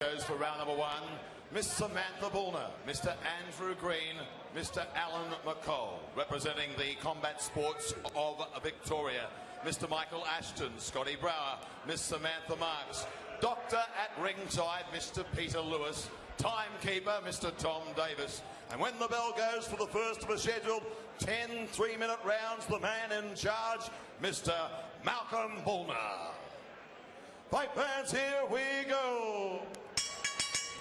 Goes for round number 1, Miss Samantha Bullner, Mr. Andrew Green, Mr. Alan McCall. Representing the combat sports of Victoria, Mr. Michael Ashton, Scotty Brower, Miss Samantha Marks. Doctor at ringside, Mr. Peter Lewis. Timekeeper, Mr. Tom Davis. And when the bell goes for the first of a scheduled 10 3-minute rounds, the man in charge, Mr. Malcolm Bullner. Fight fans, here we go.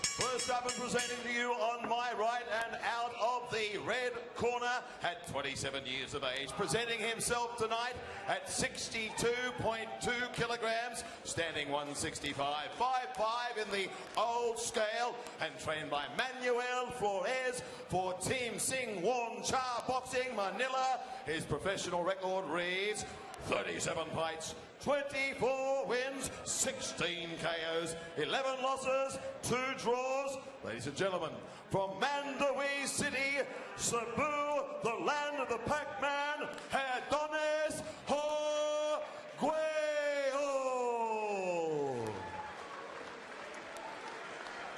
First up and presenting to you on my right and out of the red corner at 27 years of age, presenting himself tonight at 62.2 kilograms, standing 165, 5'5" in the old scale, and trained by Manuel Flores for Team Sing Won Cha Boxing Manila. His professional record reads 37 fights, 24 wins, 16 KOs, 11 losses, 2 draws. Ladies and gentlemen, from Mandawee City, Cebu, the land of the Pac-Man, Adones Aguelo.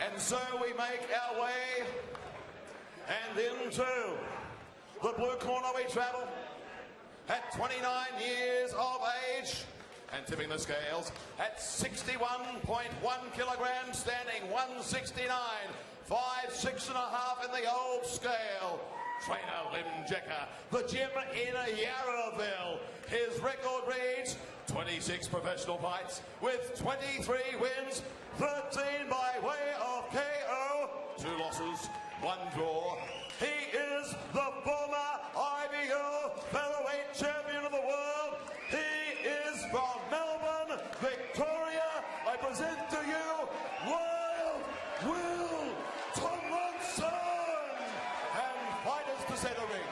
And so we make our way, and into the blue corner we travel. At 29 years of age and tipping the scales at 61.1 kilograms, standing 169, 5'6.5" in the old scale. Trainer Lim Jecker, the gym in Yarraville. His record reads 26 professional fights with 23 wins, 13 by way of KO, 2 losses, 1 draw. He is the former IBO featherweight champion of the world. He is from Melbourne, Victoria. I present to you Wild Will Tomlinson, and fighters to center ring.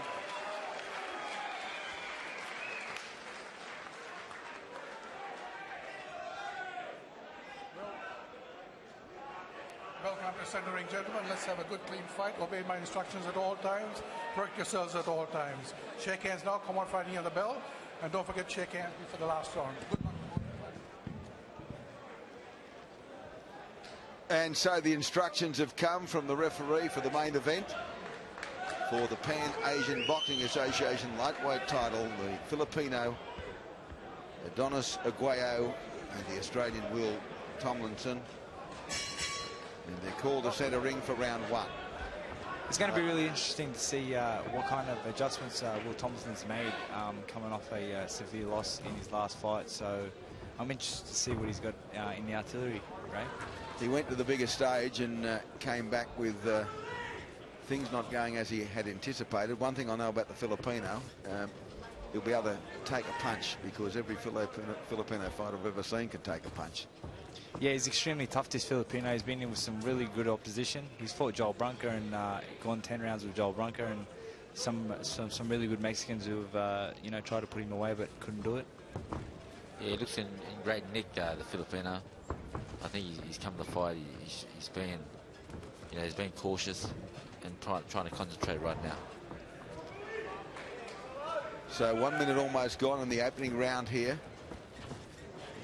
Welcome to center ring, gentlemen. Let's have a good, clean fight. Obey my instructions at all times. Protect yourselves at all times. Shake hands now. Come on, fighting on the bell. And don't forget, shake hands before the last round. Good luck. And so the instructions have come from the referee for the main event for the Pan-Asian Boxing Association lightweight title, the Filipino Adones Aguelo and the Australian Will Tomlinson. And they're called to centre ring for round 1. It's going to be really interesting to see what kind of adjustments Will Tomlinson's made coming off a severe loss in his last fight. So I'm interested to see what he's got in the artillery, right? He went to the bigger stage and came back with things not going as he had anticipated. One thing I know about the Filipino, he'll be able to take a punch, because every Filipino fighter I've ever seen can take a punch. Yeah, he's extremely tough, this Filipino. He's been in with some really good opposition. He's fought Joel Brunker and gone 10 rounds with Joel Brunker, and some really good Mexicans who have tried to put him away but couldn't do it. Yeah, he looks in great nick, the Filipino. I think he's come to the fight. He's been cautious and trying to concentrate right now. So 1 minute almost gone in the opening round here.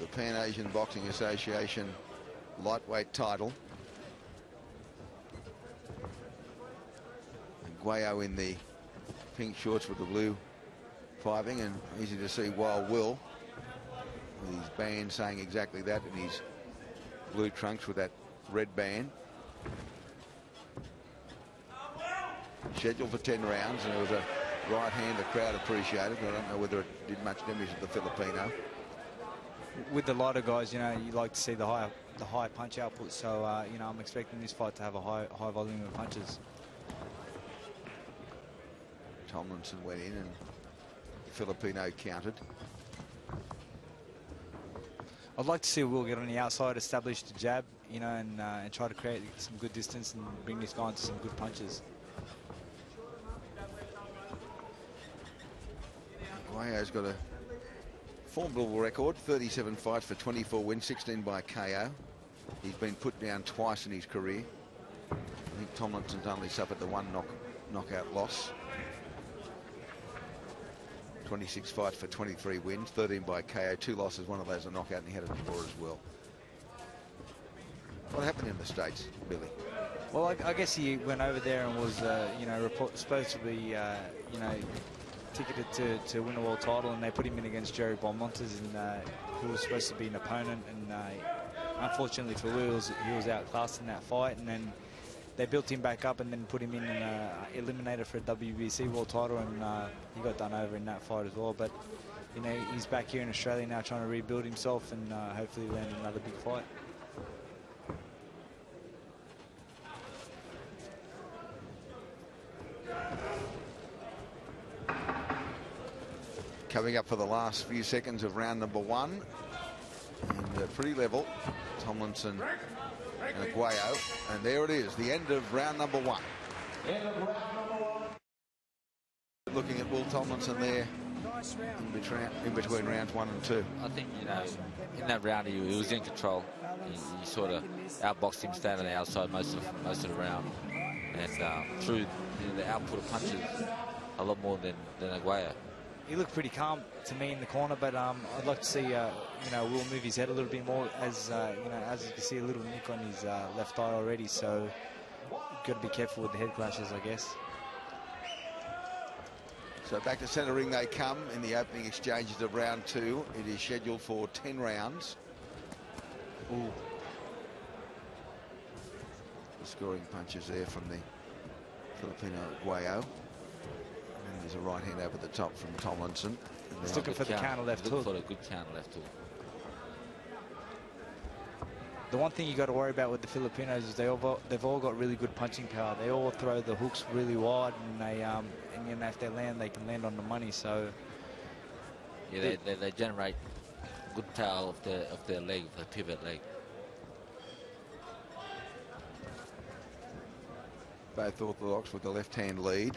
The Pan-Asian Boxing Association lightweight title. Aguelo in the pink shorts with the blue piping, and easy to see Wild Will with his band saying exactly that, in his blue trunks with that red band. Scheduled for 10 rounds, and it was a right hand the crowd appreciated. I don't know whether it did much damage to the Filipino. With the lighter guys, you like to see the high punch output. So I'm expecting this fight to have a high volume of punches. Tomlinson went in and the Filipino countered. I'd like to see Will get on the outside, establish the jab, and try to create some good distance and bring this guy into some good punches. Aguelo's got a formidable record, 37 fights for 24 wins, 16 by KO. He's been put down twice in his career. I think Tomlinson's only suffered the one knockout loss. 26 fights for 23 wins, 13 by KO, 2 losses, one of those a knockout, and he had a draw as well. What happened in the States, Billy? Well, I guess he went over there and was, you know, supposed to be, you know, ticketed to win a world title, and they put him in against Jerry Belmontes, and who was supposed to be an opponent, and unfortunately for Will, he was outclassed in that fight, and then they built him back up and then put him in and eliminated for a WBC world title, and he got done over in that fight as well. But you know, he's back here in Australia now trying to rebuild himself and hopefully land another big fight. Coming up for the last few seconds of round number 1, and pretty level. Tomlinson and Aguelo, and there it is, the end of round number 1. Looking at Will Tomlinson there in between rounds 1 and 2. I think, you know, in that round he was in control. He sort of outboxed him, staying on the outside most of the round, and threw the output of punches a lot more than Aguelo. He looked pretty calm to me in the corner, but I'd like to see, you know, Will move his head a little bit more, as you know, as you can see a little nick on his left eye already. So got to be careful with the head clashes, I guess. So back to centre ring they come in the opening exchanges of round 2. It is scheduled for 10 rounds. Ooh. Scoring punches there from the Filipino Aguelo. And there's a right hand over the top from Tomlinson. He's looking for the counter left hook. For a good counter left hook. The one thing you got to worry about with the Filipinos is they've all got really good punching power. They all throw the hooks really wide, and they and you know, if they land, they can land on the money. So yeah, they generate good power of their leg, the pivot leg. Both orthodox with the left hand lead.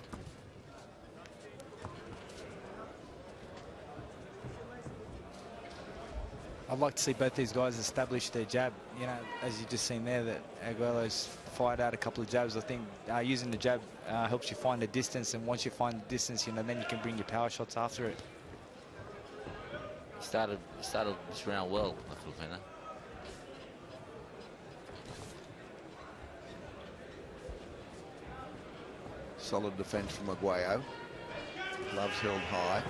I'd like to see both these guys establish their jab. You know, as you just seen there, that Aguelo's fired out a couple of jabs. I think using the jab helps you find the distance, and once you find the distance, you know, then you can bring your power shots after it. He started this round well, the Filipino. Solid defence from Aguelo. Gloves held high.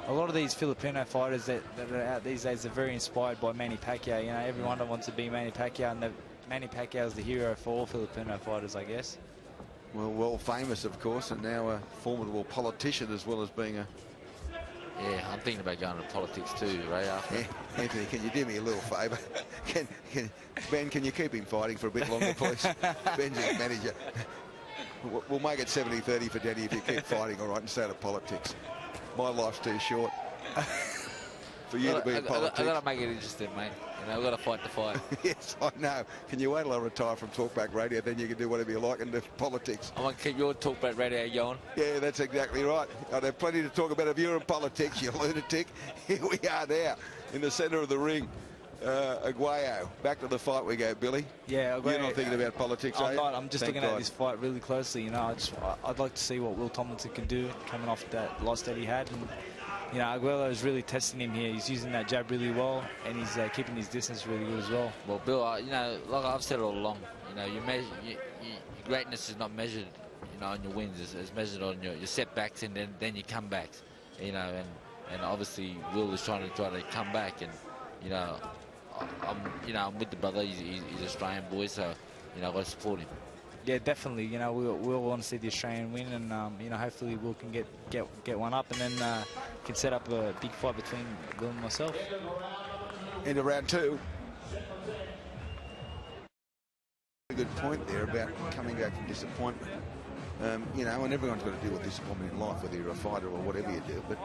A lot of these Filipino fighters that are out these days are very inspired by Manny Pacquiao. You know, everyone wants to be Manny Pacquiao, and Manny Pacquiao is the hero for all Filipino fighters, I guess. Well famous, of course, and now a formidable politician as well as being a... Yeah, I'm thinking about going to politics too, Ray. Yeah, Anthony, can you do me a little favour? Ben, can you keep him fighting for a bit longer, please? Ben's his manager. We'll make it 70-30 for Danny if you keep fighting, all right, and stay out of politics. My life's too short for you to be in politics. I've got to make it interesting, mate. You know, I've got to fight the fight. Yes, I know. Can you wait till I retire from Talkback Radio? Then you can do whatever you like and do politics. I want to keep your Talkback Radio going. Yeah, that's exactly right. I'd have plenty to talk about if you're in politics, you lunatic. Here we are now in the centre of the ring. Aguelo. Back to the fight we go, Billy. Yeah, Aguelo, you're not thinking about politics, I'm are you? not. I'm just looking at this fight really closely. You know, I'd like to see what Will Tomlinson can do coming off that loss that he had. And, you know, Aguelo is really testing him here. He's using that jab really well, and he's keeping his distance really good as well. Well, Bill, you know, like I've said all along, you know, your greatness is not measured, you know, on your wins. It's measured on your setbacks and then your comebacks. You know, and obviously Will is trying to come back, and you know. I'm with the brother. He's Australian boy, so you know, I've got to support him. Yeah, definitely. You know, we'll want to see the Australian win, and you know, hopefully Will can get one up, and then can set up a big fight between Will and myself. Into round 2. A good point there about coming back from disappointment. You know, and everyone's got to deal with disappointment in life, whether you're a fighter or whatever you do. But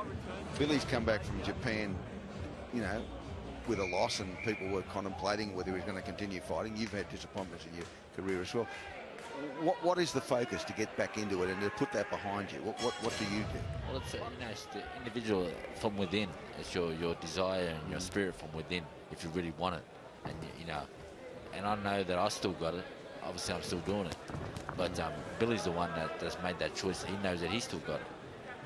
Billy's come back from Japan, you know, with a loss, and people were contemplating whether he's going to continue fighting. You've had disappointments in your career as well. What is the focus to get back into it and to put that behind you? What do you do? Well, it's, you know, it's the individual from within. It's your desire and your spirit from within, if you really want it. And you know, and I know that I still got it. Obviously, I'm still doing it. But Billy's the one that's made that choice. He knows that he's still got it.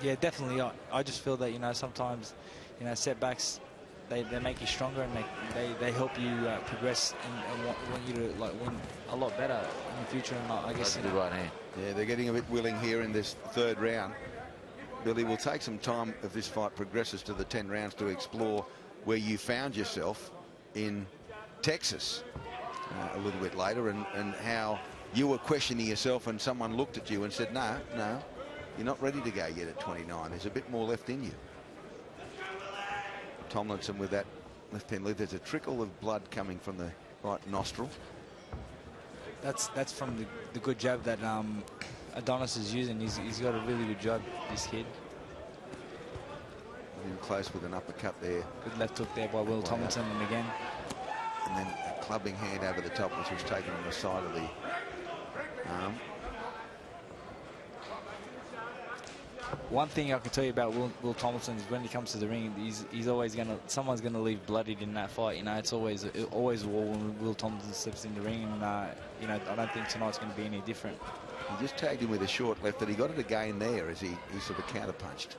Yeah, definitely. I just feel that, you know, sometimes You know, setbacks, they make you stronger, and they help you progress and want you to like win a lot better in the future. And I guess That's a good right hand. Yeah, they're getting a bit willing here in this third round. Billy, will take some time if this fight progresses to the 10 rounds to explore where you found yourself in Texas a little bit later, and how you were questioning yourself and someone looked at you and said, no, you're not ready to go yet at 29. There's a bit more left in you. Tomlinson with that left hand lead. There's a trickle of blood coming from the right nostril. That's from the good jab that Adones is using. He's got a really good jab, this kid. In close with an uppercut there. Good left hook there by Will Tomlinson, and again. And then a clubbing hand over the top, which was taken on the side of the arm. One thing I can tell you about Will Tomlinson is when he comes to the ring, he's always someone's gonna leave bloodied in that fight. You know, it's always a war when Will Tomlinson steps in the ring, and you know, I don't think tonight's going to be any different. He just tagged him with a short left, and he got it again there as he sort of counter-punched.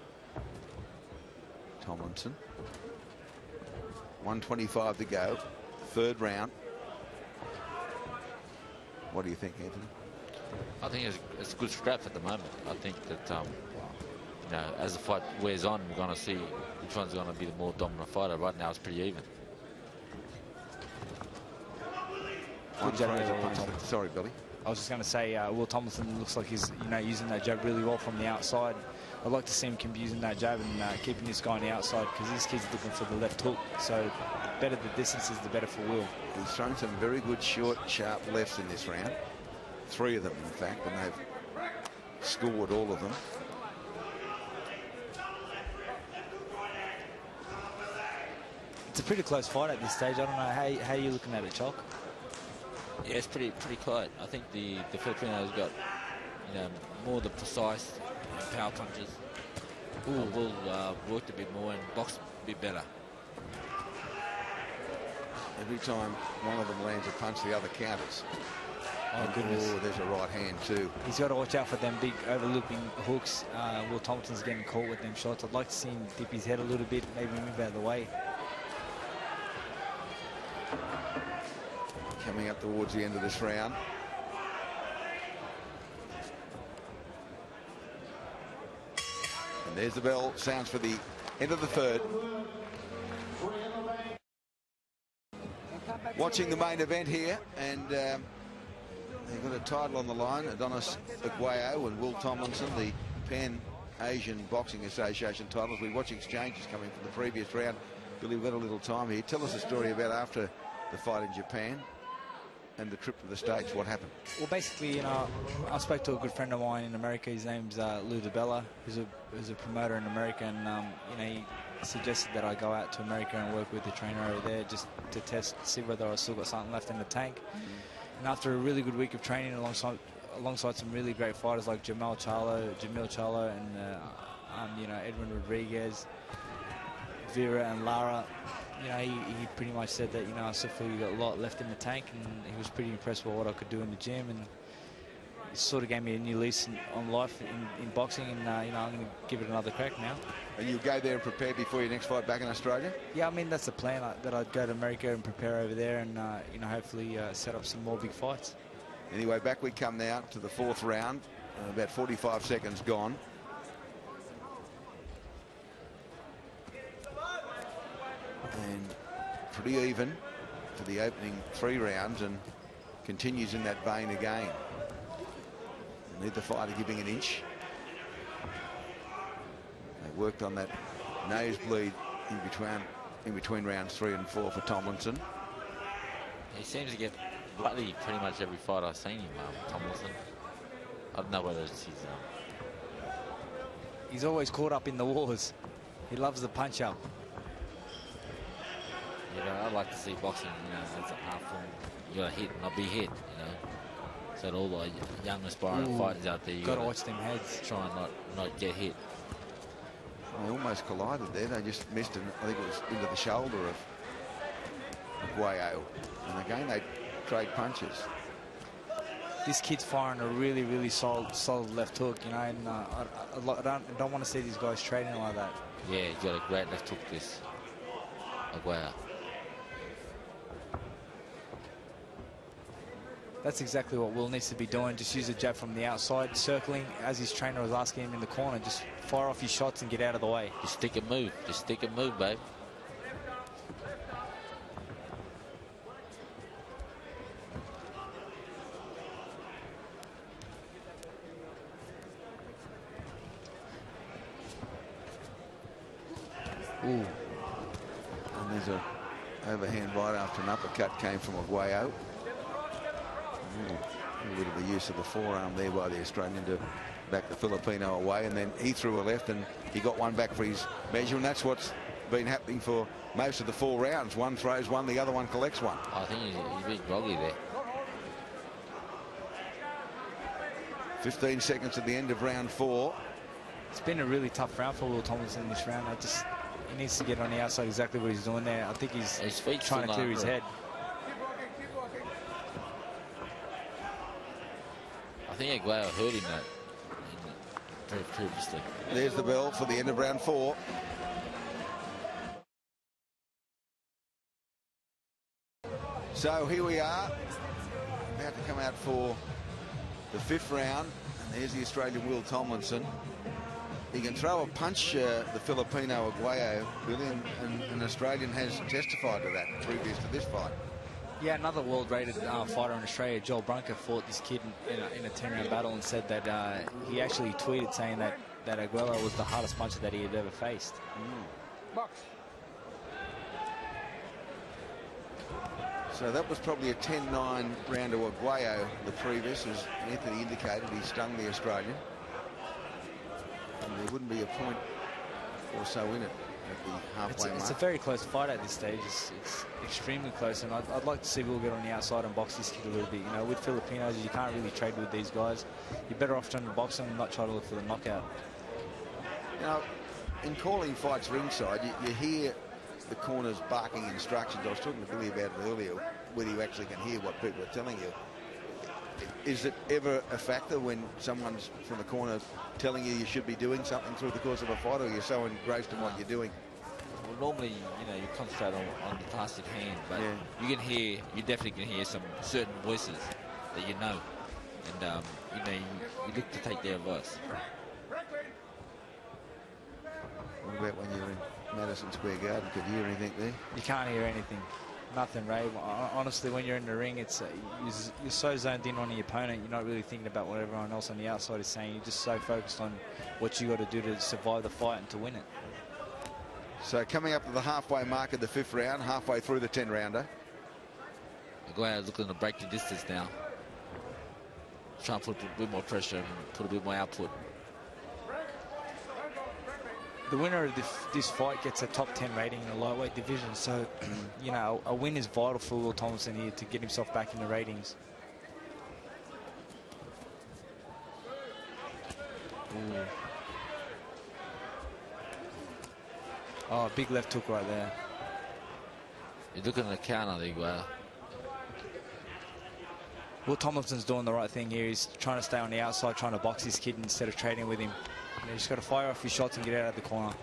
Tomlinson. 1:25 to go, third round. What do you think, Anthony? I think it's a good scrap at the moment. I think that you know, as the fight wears on, we're going to see which one's going to be the more dominant fighter. Right now, it's pretty even. Sorry, Billy. I was just going to say, Will Tomlinson looks like he's using that jab really well from the outside. I'd like to see him keep using that jab and keeping this guy on the outside, because this kid's looking for the left hook. So the better the distance is, the better for Will. He's thrown some very good short, sharp lefts in this round. 3 of them, in fact, and they've scored all of them. It's a pretty close fight at this stage. I don't know how you're looking at it, Chalk. Yeah, it's pretty close. I think the Filipinos got, you know, more the precise power punches. Will worked a bit more and boxed a bit better. Every time one of them lands a punch, the other counters. Oh, goodness. Oh, there's a right hand too. He's got to watch out for them big overlooping hooks. Will Tomlinson's getting caught with them shots. I'd like to see him dip his head a little bit, maybe move out of the way. Coming up towards the end of this round. And there's the bell. Sounds for the end of the third. Watching the main event here, and they've got a title on the line. Adones Aguelo and Will Tomlinson, the Pan-Asian Boxing Association titles. We watch exchanges coming from the previous round. Billy, we've got a little time here. Tell us a story about after the fight in Japan and the trip to the States. What happened? Well, basically, you know, I spoke to a good friend of mine in America. His name's Lou DiBella, who's a promoter in America, and you know, he suggested that I go out to America and work with the trainer over there just to see whether I still got something left in the tank. And after a really good week of training alongside some really great fighters like Jamil Charlo, and you know, Edwin Rodriguez, Vera and Lara, you know, he pretty much said that, you know, I still feel you got a lot left in the tank, and he was pretty impressed with what I could do in the gym, and it sort of gave me a new lease on life in boxing, and you know, I'm going to give it another crack now. And you'll go there and prepare before your next fight back in Australia? Yeah, I mean, that's the plan, that I'd go to America and prepare over there, and you know, hopefully set up some more big fights. Anyway, back we come now to the fourth round. About 45 seconds gone. And pretty even for the opening 3 rounds, and continues in that vein again. Neither fighter giving an inch. They worked on that nosebleed in between rounds 3 and 4 for Tomlinson. He seems to get bloody pretty much every fight I've seen him, Tomlinson. I don't know whether it's his... He's always caught up in the wars. He loves the punch-up. You know, I like to see boxing, you know, as an art form. You got to hit, not be hit, you know. So that all the young aspiring fighters out there, you got to watch them heads. Try and not get hit. They almost collided there. They just missed it. I think it was into the shoulder of Aguelo. And again, they trade punches. This kid's firing a really, really solid left hook, you know, and I don't want to see these guys trading like that. Yeah, he's got a great left hook, this Aguelo. That's exactly what Will needs to be doing. Just use a jab from the outside, circling, as his trainer was asking him in the corner. Just fire off your shots and get out of the way. Just stick and move. Just stick and move, babe. Ooh. And there's a overhand right after an uppercut came from Aguelo. A little bit of the use of the forearm there by the Australian to back the Filipino away, and then he threw a left and he got one back for his measure, and that's what's been happening for most of the 4 rounds. One throws one, the other one collects one. I think he's a bit groggy there. 15 seconds at the end of round 4. It's been a really tough round for Will Tomlinson this round. He needs to get on the outside exactly what he's doing there. I think he's trying to clear his head. I think Aguelo hurt him that previously. There's the bell for the end of round 4. So here we are, about to come out for the 5th round, and there's the Australian Will Tomlinson. He can throw a punch, the Filipino Aguelo, Billy, and an Australian has testified to that previous to this fight. Yeah, another world-rated fighter in Australia, Joel Brunker, fought this kid in a 10-round battle and said that he actually tweeted saying that Aguelo was the hardest puncher that he had ever faced. Box. So that was probably a 10-9 round to Aguelo, the previous, as Anthony indicated. He stung the Australian. And there wouldn't be a point or so in it at the halfway mark. It's a very close fight at this stage. It's extremely close, and I'd like to see Will get on the outside and box this kid a little bit. You know, with Filipinos, you can't really trade with these guys. You're better off trying to box them and not try to look for the knockout. You know, in calling fights ringside, you hear the corners barking instructions. I was talking to Billy about it earlier, whether you actually can hear what people are telling you. Is it ever a factor when someone's from the corner telling you should be doing something through the course of a fight, or you're so engrossed in what you're doing? Well, normally, you know, you concentrate on the task at hand, but Yeah. you definitely can hear some certain voices that you know, and you know, you look to take their advice. What about when you're in Madison Square Garden? Could you hear anything there? You can't hear anything. Nothing, Ray. Honestly, when you're in the ring, it's you're so zoned in on your opponent, you're not really thinking about what everyone else on the outside is saying. You're just so focused on what you got to do to survive the fight and to win it. So coming up to the halfway mark of the 5th round, halfway through the 10-rounder. Aguelo's looking to break the distance now. Try and put a bit more pressure and put a bit more output. The winner of this fight gets a top 10 rating in the lightweight division. So, you know, a win is vital for Will Tomlinson here to get himself back in the ratings. Ooh. Oh, big left hook right there. You're looking at the counter, the Aguelo. Will Tomlinson's doing the right thing here. He's trying to stay on the outside, trying to box his kid instead of trading with him. You just got to fire off your shots and get out of the corner.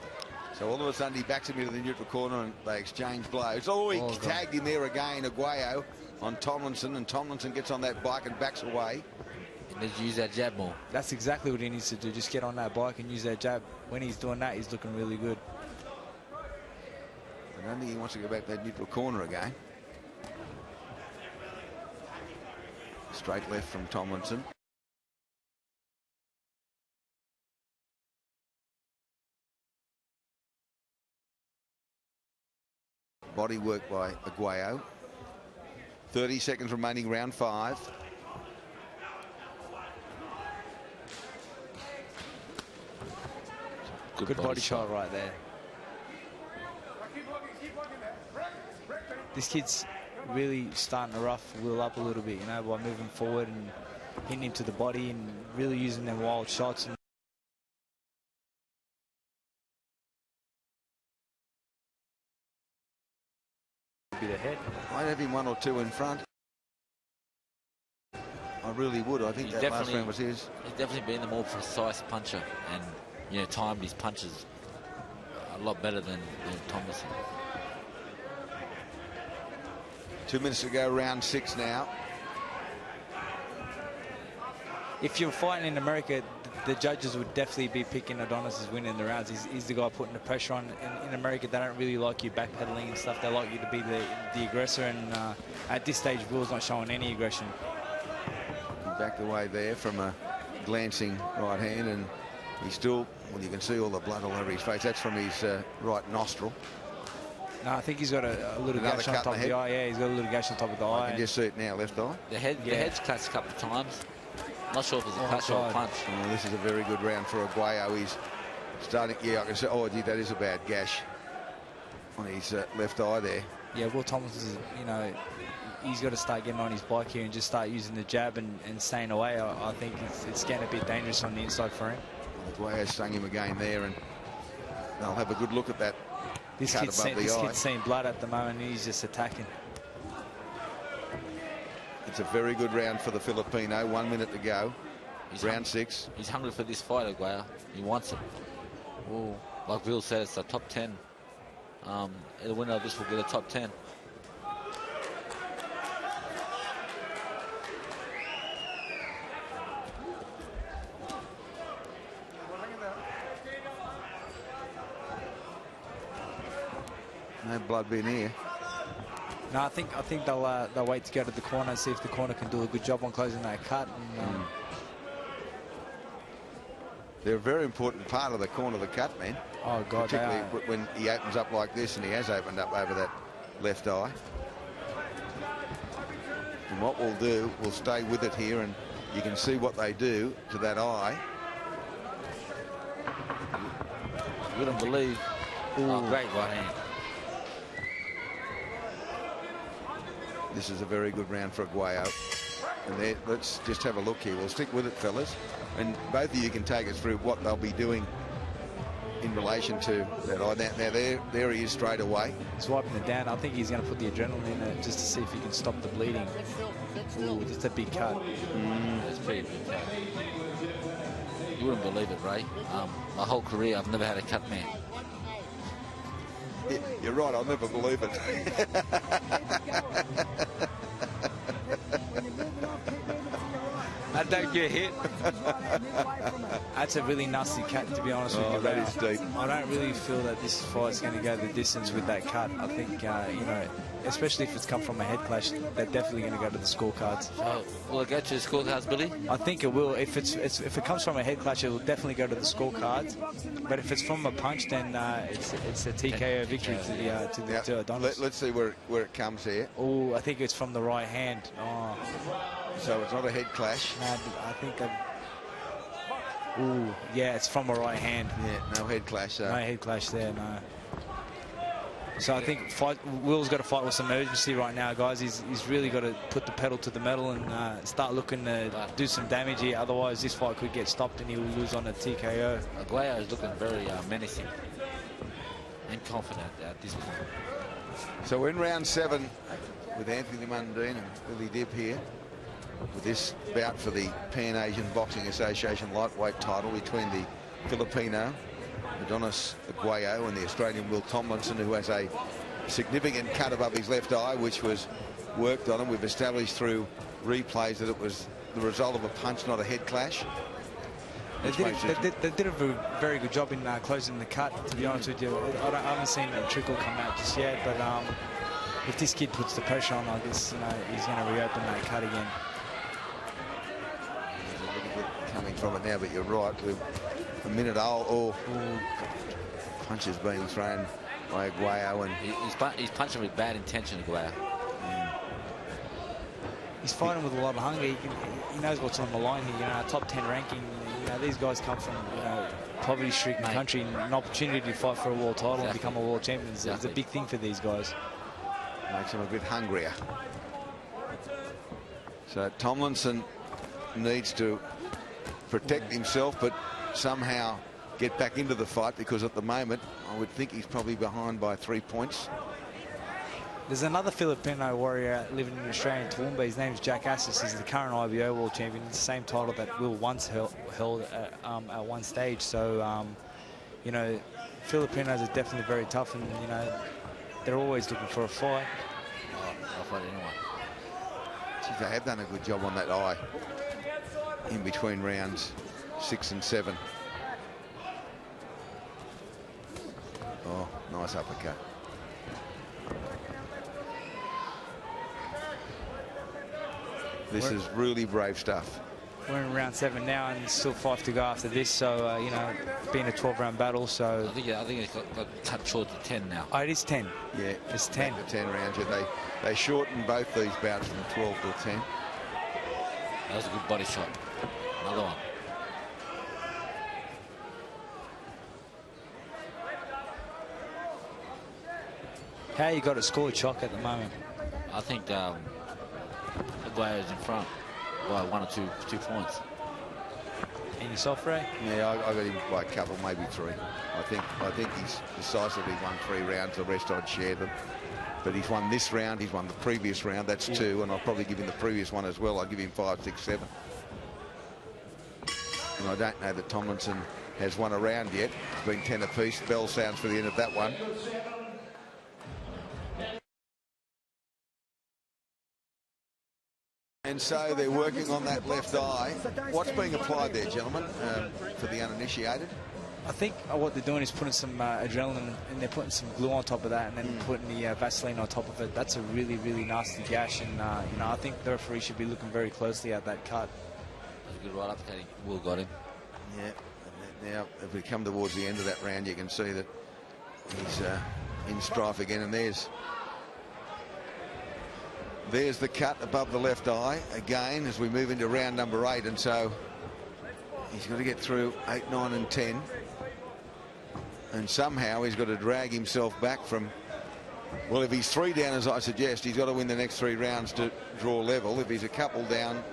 So all of a sudden he backs him into the neutral corner and they exchange blows. Oh, he tagged him there again, Aguelo, on Tomlinson, and Tomlinson gets on that bike and backs away. He needs to use that jab more. That's exactly what he needs to do. Just get on that bike and use that jab. When he's doing that, he's looking really good. I don't think he wants to go back to that neutral corner again. Straight left from Tomlinson. Body work by Aguelo. 30 seconds remaining, round 5. Good body shot right there. This kid's really starting to rough Will up a little bit, you know, by moving forward and hitting him to the body and really using them wild shots. And a bit ahead. I'd have him 1 or 2 in front. I really would. I think that last round was his. He's definitely been the more precise puncher and, you know, timed his punches a lot better than Tomlinson. 2 minutes to go, round 6 now. If you're fighting in America, the judges would definitely be picking Adones as winning the rounds. He's the guy putting the pressure on. In America, they don't really like you backpedaling and stuff. They like you to be the aggressor. And at this stage, Will's not showing any aggression. He backed away there from a glancing right hand, and he's still, well, you can see all the blood all over his face. That's from his right nostril. No, I think he's got a little gash on top of the eye. Yeah, he's got a little gash on top of the eye. I can just see it now, left eye. The head's clutched a couple of times. Not sure if it's a clutch or a punch. Oh, this is a very good round for Aguelo. He's starting, yeah, I can say, oh, gee, that is a bad gash on his left eye there. Yeah, Will Tomlinson, you know, he's got to start getting on his bike here and just start using the jab and staying away. I think it's getting a bit dangerous on the inside for him. Well, Aguelo stung him again there, and they'll have a good look at that. This kid's seeing blood at the moment, and he's just attacking. It's a very good round for the Filipino. 1 minute to go. Round 6. He's hungry for this fight, Aguelo. He wants it. Ooh, like Will said, it's a top 10. The winner of this will get a top 10. No blood being here. No, I think they'll wait to go to the corner and see if the corner can do a good job on closing that cut. And, they're a very important part of the corner of the cut, man. Oh, God, particularly when he opens up like this, and he has opened up over that left eye. And what we'll do, we'll stay with it here, and you can see what they do to that eye. You wouldn't believe. Oh, great right hand. This is a very good round for Aguelo. And there, let's just have a look here. We'll stick with it, fellas. And both of you can take us through what they'll be doing in relation to that eye. Now there he is straight away. He's wiping it down. I think he's going to put the adrenaline in it just to see if he can stop the bleeding. Ooh, just a big cut. That's pretty big cut. You wouldn't believe it, Ray. My whole career, I've never had a cut, man. Yeah, you're right, I'll never believe it. I don't get hit. That's a really nasty cut, to be honest with you. That is deep. I don't really feel that this fight's going to go the distance with that cut. I think, you know, especially if it's come from a head clash, they're definitely going to go to the scorecards. Will it go to the scorecards, Billy? I think it will. If it comes from a head clash, it will definitely go to the scorecards. But if it's from a punch, then it's a TKO victory to Adones. Let's see where it comes here. Oh, I think it's from the right hand. Oh. So it's not a head clash. No, I think. Ooh, yeah, it's from a right hand. Yeah, no head clash. No head clash there, no. So I think Will's got to fight with some urgency right now, guys. He's really got to put the pedal to the metal and start looking to do some damage here. Otherwise, this fight could get stopped and he'll lose on a TKO. Aguelo is looking very menacing and confident at this point. So we're in round 7 with Anthony Mundine and Billy Dibb here, with this bout for the Pan Asian Boxing Association lightweight title between the Filipino Adones Aguelo and the Australian Will Tomlinson, who has a significant cut above his left eye, which was worked on him. We've established through replays that it was the result of a punch, not a head clash. They did a very good job in closing the cut, to be honest with you. I haven't seen a trickle come out just yet, but if this kid puts the pressure on like this, you know, he's going to reopen that cut again. There's a little bit coming from it now, but you're right. With a minute old, punches being thrown by Aguelo, and he's punching with bad intention, Aguelo. He's fighting with a lot of hunger. He knows what's on the line here. You know, top 10 ranking. You know, these guys come from, you know, poverty-stricken country, and an opportunity to fight for a world title and become a world champion is a big thing for these guys. Makes them a bit hungrier. So Tomlinson needs to protect himself, but somehow get back into the fight, because at the moment I would think he's probably behind by 3 points. There's another Filipino warrior living in Australia, in Toowoomba. His name's Jack Assis. He's the current IBO world champion. It's the same title that Will once held at one stage. So, you know, Filipinos are definitely very tough, and you know they're always looking for a fight. I'll fight anyone. Geez, they have done a good job on that eye in between rounds 6 and 7. Oh, nice uppercut. This is really brave stuff. We're in round 7 now, and still 5 to go after this. So you know, being a 12-round battle. So I think it's got cut short to 10 now. oh, it is 10. Yeah, It's 10. The 10 rounds. Yeah, they shortened both these bouts from 12 to 10. That was a good body shot. Another one. How you got it scored, Chock, at the moment? I think Aguelo's in front by 1 or 2 points. And yourself, Ray? Yeah, I got him by a couple, maybe 3. I think he's decisively won 3 rounds. The rest I'd share them. But he's won this round. He's won the previous round. That's 2, and I'll probably give him the previous one as well. I'll give him 5, 6, 7. And I don't know that Tomlinson has won a round yet. It's been 10 apiece. Bell sounds for the end of that one. And so they're working on that left eye. What's being applied there, gentlemen, for the uninitiated? I think what they're doing is putting some adrenaline, and they're putting some glue on top of that, and then putting the Vaseline on top of it. That's a really, really nasty gash, and you know, I think the referee should be looking very closely at that cut. That's a good right uppercut. Will got him. Yeah. Now, if we come towards the end of that round, you can see that he's in strife again, and there's the cut above the left eye again as we move into round number 8, and so he's got to get through 8, 9 and 10, and somehow he's got to drag himself back from, well, if he's 3 down, as I suggest, he's got to win the next 3 rounds to draw level. If he's a couple down,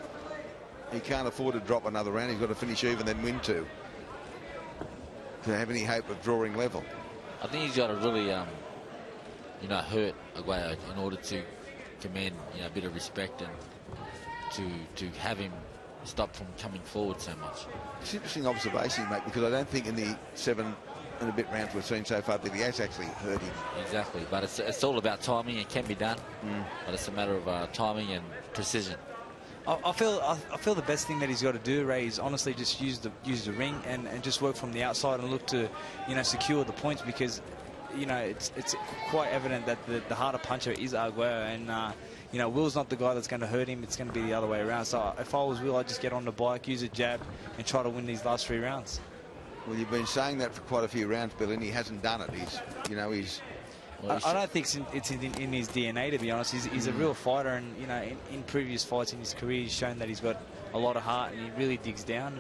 he can't afford to drop another round. He's got to finish even, then win 2 to have any hope of drawing level. I think he's got to really you know, hurt Aguelo in order to command, you know, a bit of respect, and to have him stop from coming forward so much. It's an interesting observation, mate, because I don't think in the 7 and a bit rounds we've seen so far that he has actually hurt him. Exactly, but it's all about timing. It can be done, but it's a matter of timing and precision. I feel the best thing that he's got to do, Ray, is honestly just use the ring and just work from the outside and look to, you know, secure the points, because you know it's quite evident that the harder puncher is Aguelo, and you know, Will's not the guy that's going to hurt him. It's going to be the other way around. So if I was Will, I'd just get on the bike, use a jab, and try to win these last 3 rounds. Well, you've been saying that for quite a few rounds, Bill, and he hasn't done it. I don't think it's in his DNA, to be honest. He's a real fighter, and you know, in previous fights in his career, he's shown that he's got a lot of heart, and he really digs down.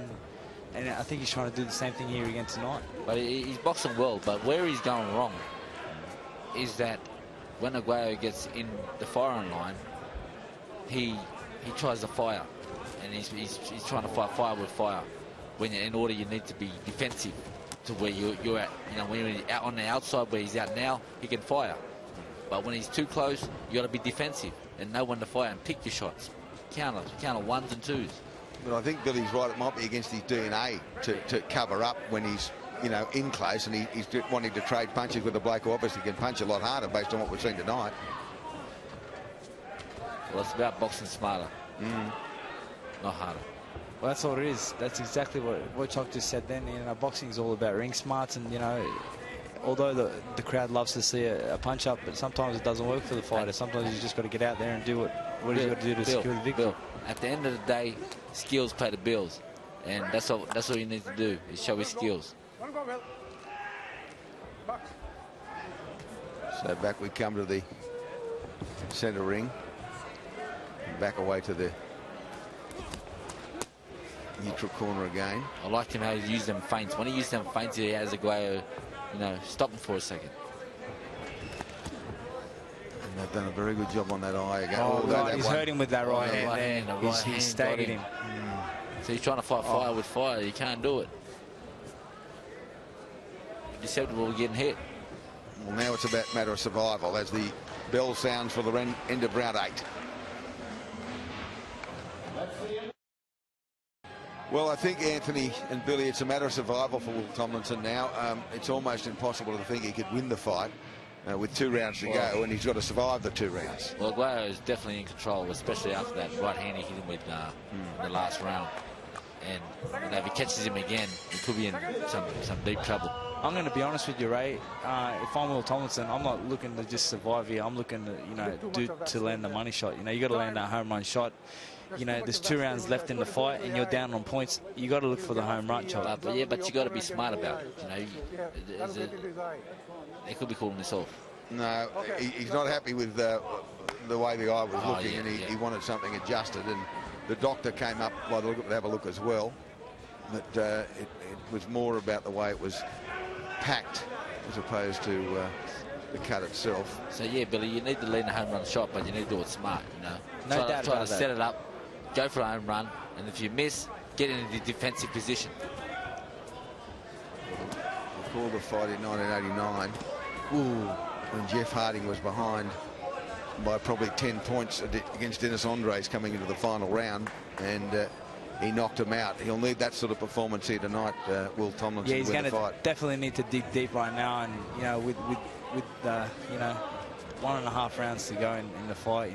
And I think he's trying to do the same thing here again tonight. But he's boxing well. But where he's going wrong is that when Aguelo gets in the firing line, he tries to fire, and he's trying to fight fire with fire. When in order you need to be defensive to where you're at. You know, when you're out on the outside where he's out now, he can fire. But when he's too close, you got to be defensive and know when to fire and pick your shots. Counter 1s and 2s. But I think Billy's right. It might be against his DNA to cover up when he's, you know, in close, and he's wanting to trade punches with a bloke who obviously can punch a lot harder based on what we've seen tonight. Well, it's about boxing smarter, not harder. Well, that's all it is. That's exactly what Chock just said then. You know, boxing is all about ring smarts, and you know, although the crowd loves to see a punch up, but sometimes it doesn't work for the fighter. Sometimes you just got to get out there and do what he's got to do to secure the victory. Bill, at the end of the day, skills pay the bills, and that's all you need to do is show his skills. So back we come to the centre ring, and back away to the neutral corner again. I like him how he used them feints. When he used them feints, he has Aguelo, you know, stop him for a second. And they've done a very good job on that eye again. Oh, God, he's hurting with that right hand there. He's He's staggered him. So he's trying to fight fire with fire. You can't do it. Susceptible to getting hit. Well, now it's about matter of survival as the bell sounds for the end of round 8. Well, I think, Anthony and Billy, it's a matter of survival for Will Tomlinson now. It's almost impossible to think he could win the fight with 2 rounds to go, and he's got to survive the 2 rounds. Well, Aguelo is definitely in control, especially after that right hand he hit him with in the last round. And if he catches him again, he could be in some deep trouble. I'm going to be honest with you, Ray. If I'm Will Tomlinson, I'm not looking to just survive here. I'm looking to land the money shot. You got to land that home run shot. There's 2 rounds left in the fight, and you're down on points. You got to look for the home run shot. But you got to be smart about it. They could be calling this off. No, he's not happy with the way the eye was looking, and he wanted something adjusted. And the doctor came up by the look of it to have a look as well. But it was more about the way it was packed as opposed to the cut itself. So yeah, Billy, you need to land a home run shot, but you need to do it smart. No doubt try about to that. set it up, go for a home run, and if you miss, get into the defensive position. Recall the fight in 1989 when Jeff Harding was behind by probably 10 points against Dennis Andres coming into the final round, and he knocked him out. He'll need that sort of performance here tonight, Will Tomlinson. Yeah, he's going to definitely need to dig deep right now, and with 1.5 rounds to go in the fight,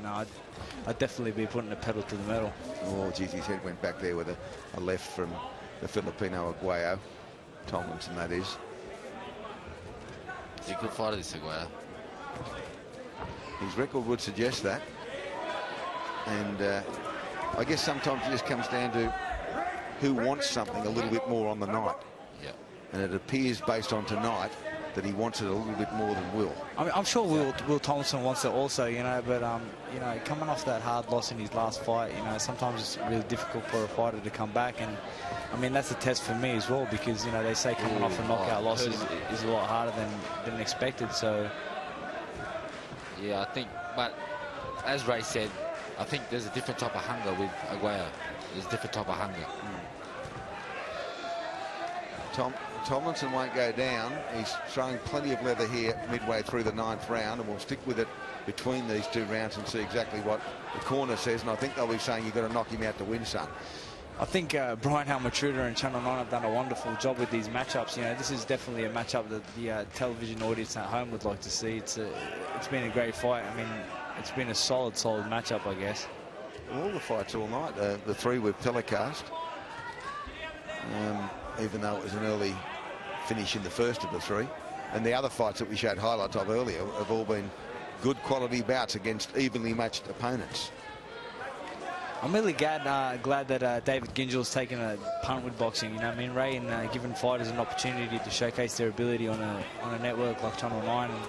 I'd definitely be putting the pedal to the metal. Oh, geez, his head went back there with a left from the Filipino Aguelo. Tomlinson, that is. He's a good fighter, this Aguelo. His record would suggest that. And I guess sometimes it just comes down to who wants something a little bit more on the night. Yeah. And it appears, based on tonight, that he wants it a little bit more than Will. I'm sure Will Tomlinson wants it also, but coming off that hard loss in his last fight, sometimes it's really difficult for a fighter to come back, and I mean that's a test for me as well, because they say coming off a knockout loss is a lot harder than expected. So yeah, I think, but as Ray said, I think there's a different type of hunger with Aguelo. There's a different type of hunger. Tomlinson won't go down. He's throwing plenty of leather here midway through the 9th round, and we'll stick with it between these 2 rounds and see exactly what the corner says. And I think they'll be saying you've got to knock him out to win, son. I think Brian Halmatruda and Channel 9 have done a wonderful job with these matchups. This is definitely a matchup that the television audience at home would like to see. It's been a great fight. I mean, it's been a solid matchup, I guess. All the fights all night, the 3 we've telecast. Even though it was an early finish in the first of the 3. And the other fights that we showed highlights of earlier have all been good quality bouts against evenly matched opponents. I'm really glad that David Gingell's taken a punt with boxing, you know what I mean, Ray, and given fighters an opportunity to showcase their ability on a network like Channel 9. And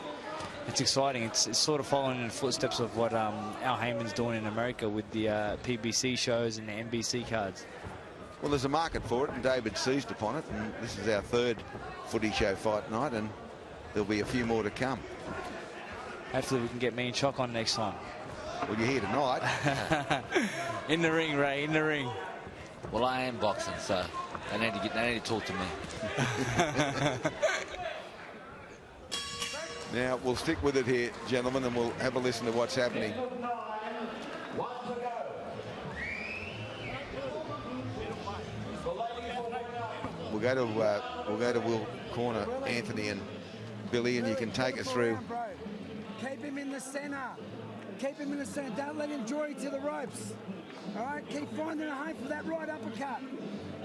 it's exciting. It's sort of following in the footsteps of what Al Heyman's doing in America with the PBC shows and the NBC cards. Well, there's a market for it, and David seized upon it, and this is our 3rd footy show fight night, and there'll be a few more to come. Hopefully we can get me and Choc on next time. Well, you're here tonight. In the ring, Ray, in the ring. Well, I am boxing, so they need to talk to me. Now, we'll stick with it here, gentlemen, and we'll have a listen to what's happening. We'll go to Will corner, Anthony and Billy, and you can take us through. Keep him in the centre. Keep him in the centre. Don't let him draw you to the ropes. All right, keep finding a home for that right uppercut.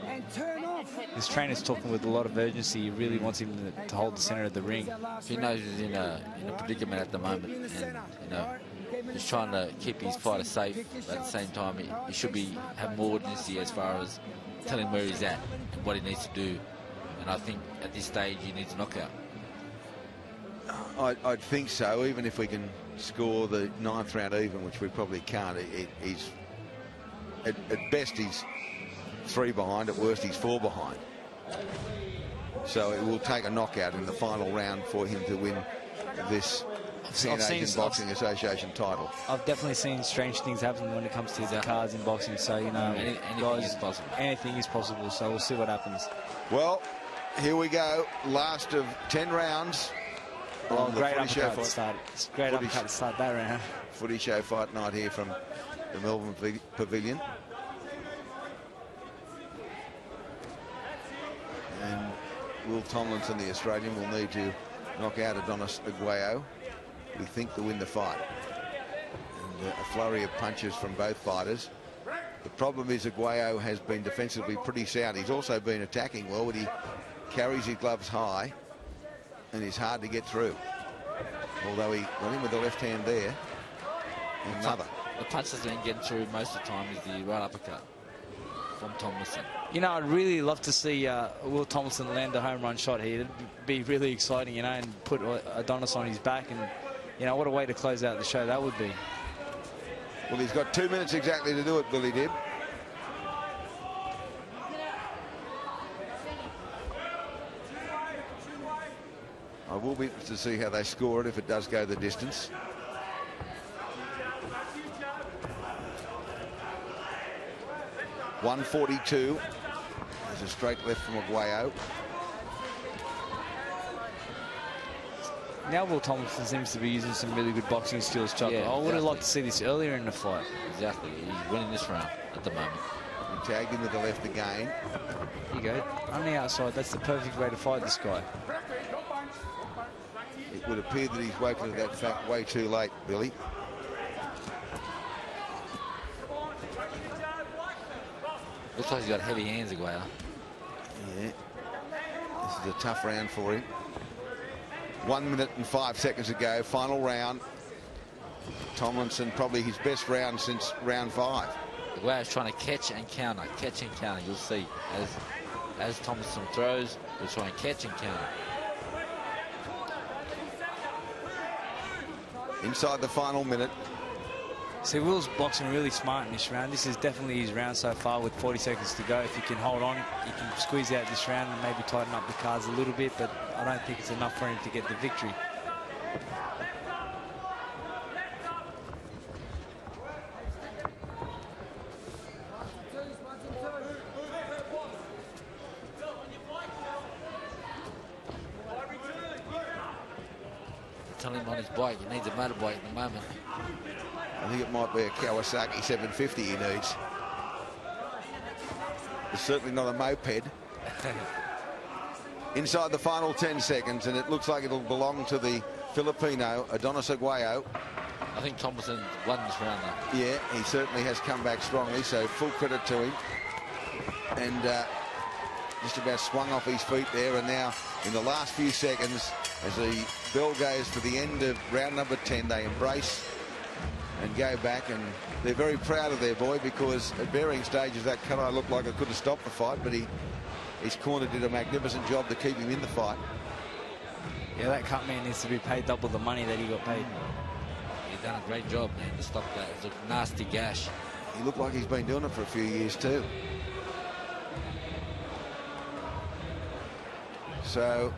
And turn off. His trainer's talking with a lot of urgency. He really wants him to hold the centre of the ring. He knows he's in a predicament at the moment, and he's trying to keep his fighter safe. But at the same time, he should have more urgency as far as telling where he's at and what he needs to do. And I think at this stage he needs a knockout. I'd think so, even if we can score the 9th round even, which we probably can't. He's at best he's 3 behind, at worst he's 4 behind. So it will take a knockout in the final round for him to win this Pan Asian Boxing Association title. I've definitely seen strange things happen when it comes to the cards in boxing. So, anything is possible. Anything is possible. So we'll see what happens. Well, here we go. Last of 10 rounds. Well, great uppercut to start. It's great uppercut to start that round. Footy show fight night here from the Melbourne Pavilion. Will Tomlinson, the Australian, will need to knock out Adones Aguelo, we think, to win the fight. And a flurry of punches from both fighters. The problem is Aguelo has been defensively pretty sound. He's also been attacking well, but he carries his gloves high and is hard to get through. Although he went in with the left hand there. Another. The punch that's been getting through most of the time is the right uppercut from Tomlinson. You know, I'd really love to see Will Tomlinson land a home run shot here. It'd be really exciting, you know, and put Adones on his back. And, you know, what a way to close out the show that would be. Well, he's got 2 minutes exactly to do it, Billy Dibb. I will be interested to see how they score it if it does go the distance. .142. There's a straight left from Aguelo. Now Will Tomlinson seems to be using some really good boxing skills, Chuck. Yeah, I would have liked to see this earlier in the fight. Exactly. He's winning this round at the moment. He tagged him with the left again. Here you go. On the outside, that's the perfect way to fight this guy. It would appear that he's woken to that fact way too late, Billy. Looks like he's got heavy hands, Aguelo. Yeah. This is a tough round for him. 1 minute and 5 seconds to go. Final round. Tomlinson probably his best round since round 5. Aguelo's trying to catch and counter. You'll see. As Tomlinson throws, he'll try and catch and counter. Inside the final minute. See, Will's boxing really smart in this round. This is definitely his round so far with 40 seconds to go. If he can hold on, he can squeeze out this round and maybe tighten up the cards a little bit, but I don't think it's enough for him to get the victory. Tell him on his bike, he needs a motorbike at the moment. I think it might be a Kawasaki 750 he needs. It's certainly not a moped. Inside the final 10 seconds, and it looks like it'll belong to the Filipino, Adones Aguelo. I think Tomlinson won this round, though. Yeah, he certainly has come back strongly, so full credit to him. And just about swung off his feet there, and now in the last few seconds, as the bell goes for the end of round number 10, they embrace and go back, and they're very proud of their boy, because at varying stages that cut eye looked like it could have stopped the fight, but his corner did a magnificent job to keep him in the fight. Yeah, that cut man needs to be paid double the money that he got paid. He's done a great job, man, to stop that. It's a nasty gash. He looked like he's been doing it for a few years too. So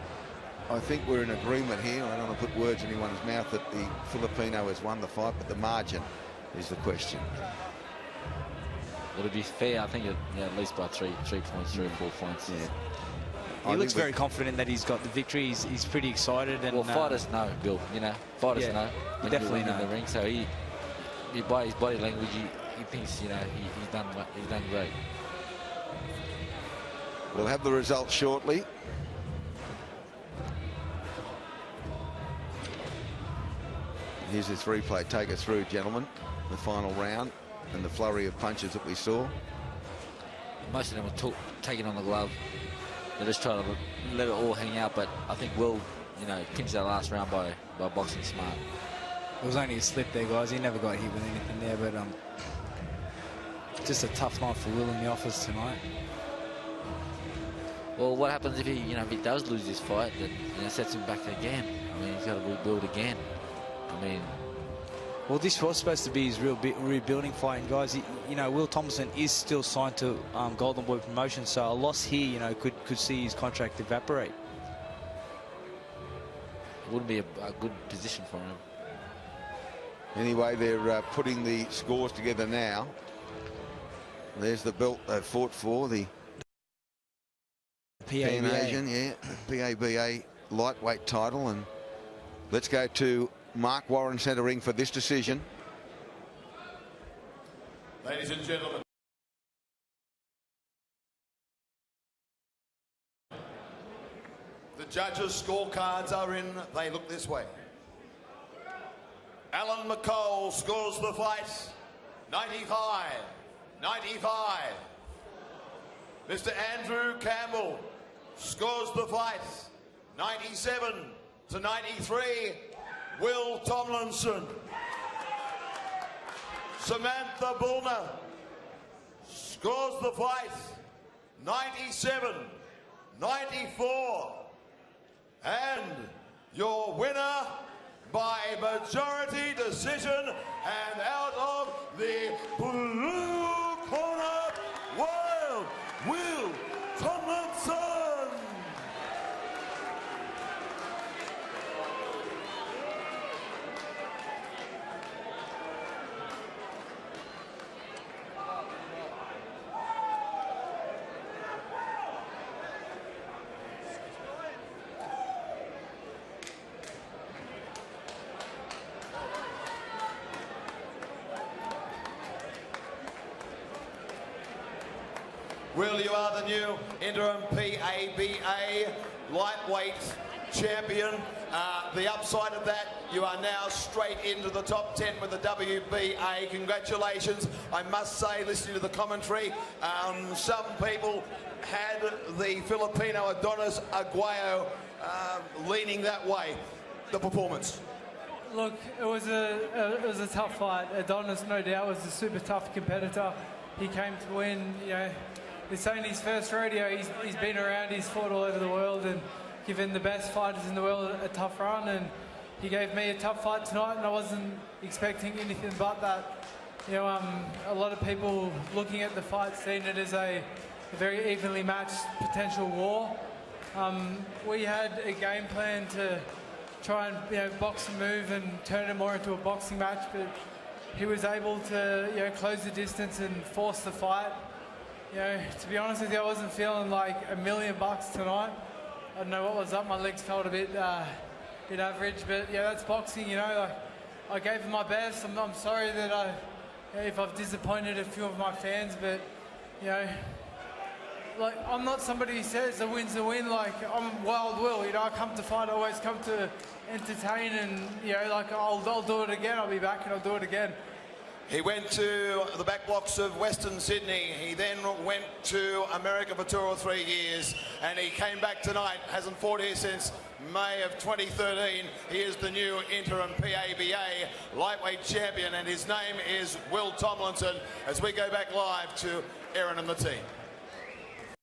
I think we're in agreement here. I don't want to put words in anyone's mouth that the Filipino has won the fight, but the margin is the question. Would it be fair? I think at least by 3 points, 3 or 4 points. Yeah. He looks very confident that he's got the victory. He's pretty excited. And, well, fighters know, Bill. You know, fighters know. He definitely know. In the ring, so he by his body language, he thinks, you know, he's done great. We'll have the results shortly. Here's this replay. Take us through, gentlemen, the final round and the flurry of punches that we saw. Most of them were taking on the glove. They just try to let it all hang out, but I think Will, you know, pinched that last round by boxing smart. It was only a slip there, guys. He never got hit with anything there, but just a tough night for Will in the office tonight. Well, what happens if he does lose this fight? That sets him back again. I mean, he's got to rebuild again. I mean, well, this was supposed to be his real rebuilding fight, and guys, Will Tomlinson is still signed to Golden Boy Promotion, so a loss here, could see his contract evaporate. It wouldn't be a good position for him. Anyway, they're putting the scores together now. There's the belt they fought for, the Pan Asian, PABA lightweight title, and let's go to Mark Warren centre ring for this decision. Ladies and gentlemen. judges' scorecards are in. They look this way. Alan McCall scores the fight 95. Mr. Andrew Campbell scores the fight 97-93. Will Tomlinson. Samantha Bullner scores the fight 97-94. And your winner by majority decision and out of the blue corner, Will Tomlinson. Will, you are the new interim PABA lightweight champion. The upside of that, you are now straight into the top 10 with the WBA. Congratulations. I must say, listening to the commentary, some people had the Filipino Adones Aguelo leaning that way. The performance. Look, it was a tough fight. Adonis, no doubt, was a super tough competitor. He came to win. You know, this ain't his first rodeo. He's been around. He's fought all over the world and given the best fighters in the world a tough run. And he gave me a tough fight tonight, and I wasn't expecting anything but that. You know, a lot of people looking at the fight seen it as a very evenly matched potential war. We had a game plan to try and box and move and turn it more into a boxing match, but he was able to close the distance and force the fight. To be honest with you, I wasn't feeling like $1 million tonight. I don't know what was up. My legs felt a bit average, but that's boxing. Like, I gave it my best. I'm sorry that if I've disappointed a few of my fans, but like, I'm not somebody who says a win's a win. Like, I'm Wild Will. I come to fight. I always come to entertain, and like, I'll do it again. I'll be back and I'll do it again. He went to the back blocks of Western Sydney. He then went to America for 2 or 3 years, and he came back tonight. Hasn't fought here since May of 2013. He is the new interim PABA lightweight champion, and his name is Will Tomlinson, as we go back live to Erin and the team.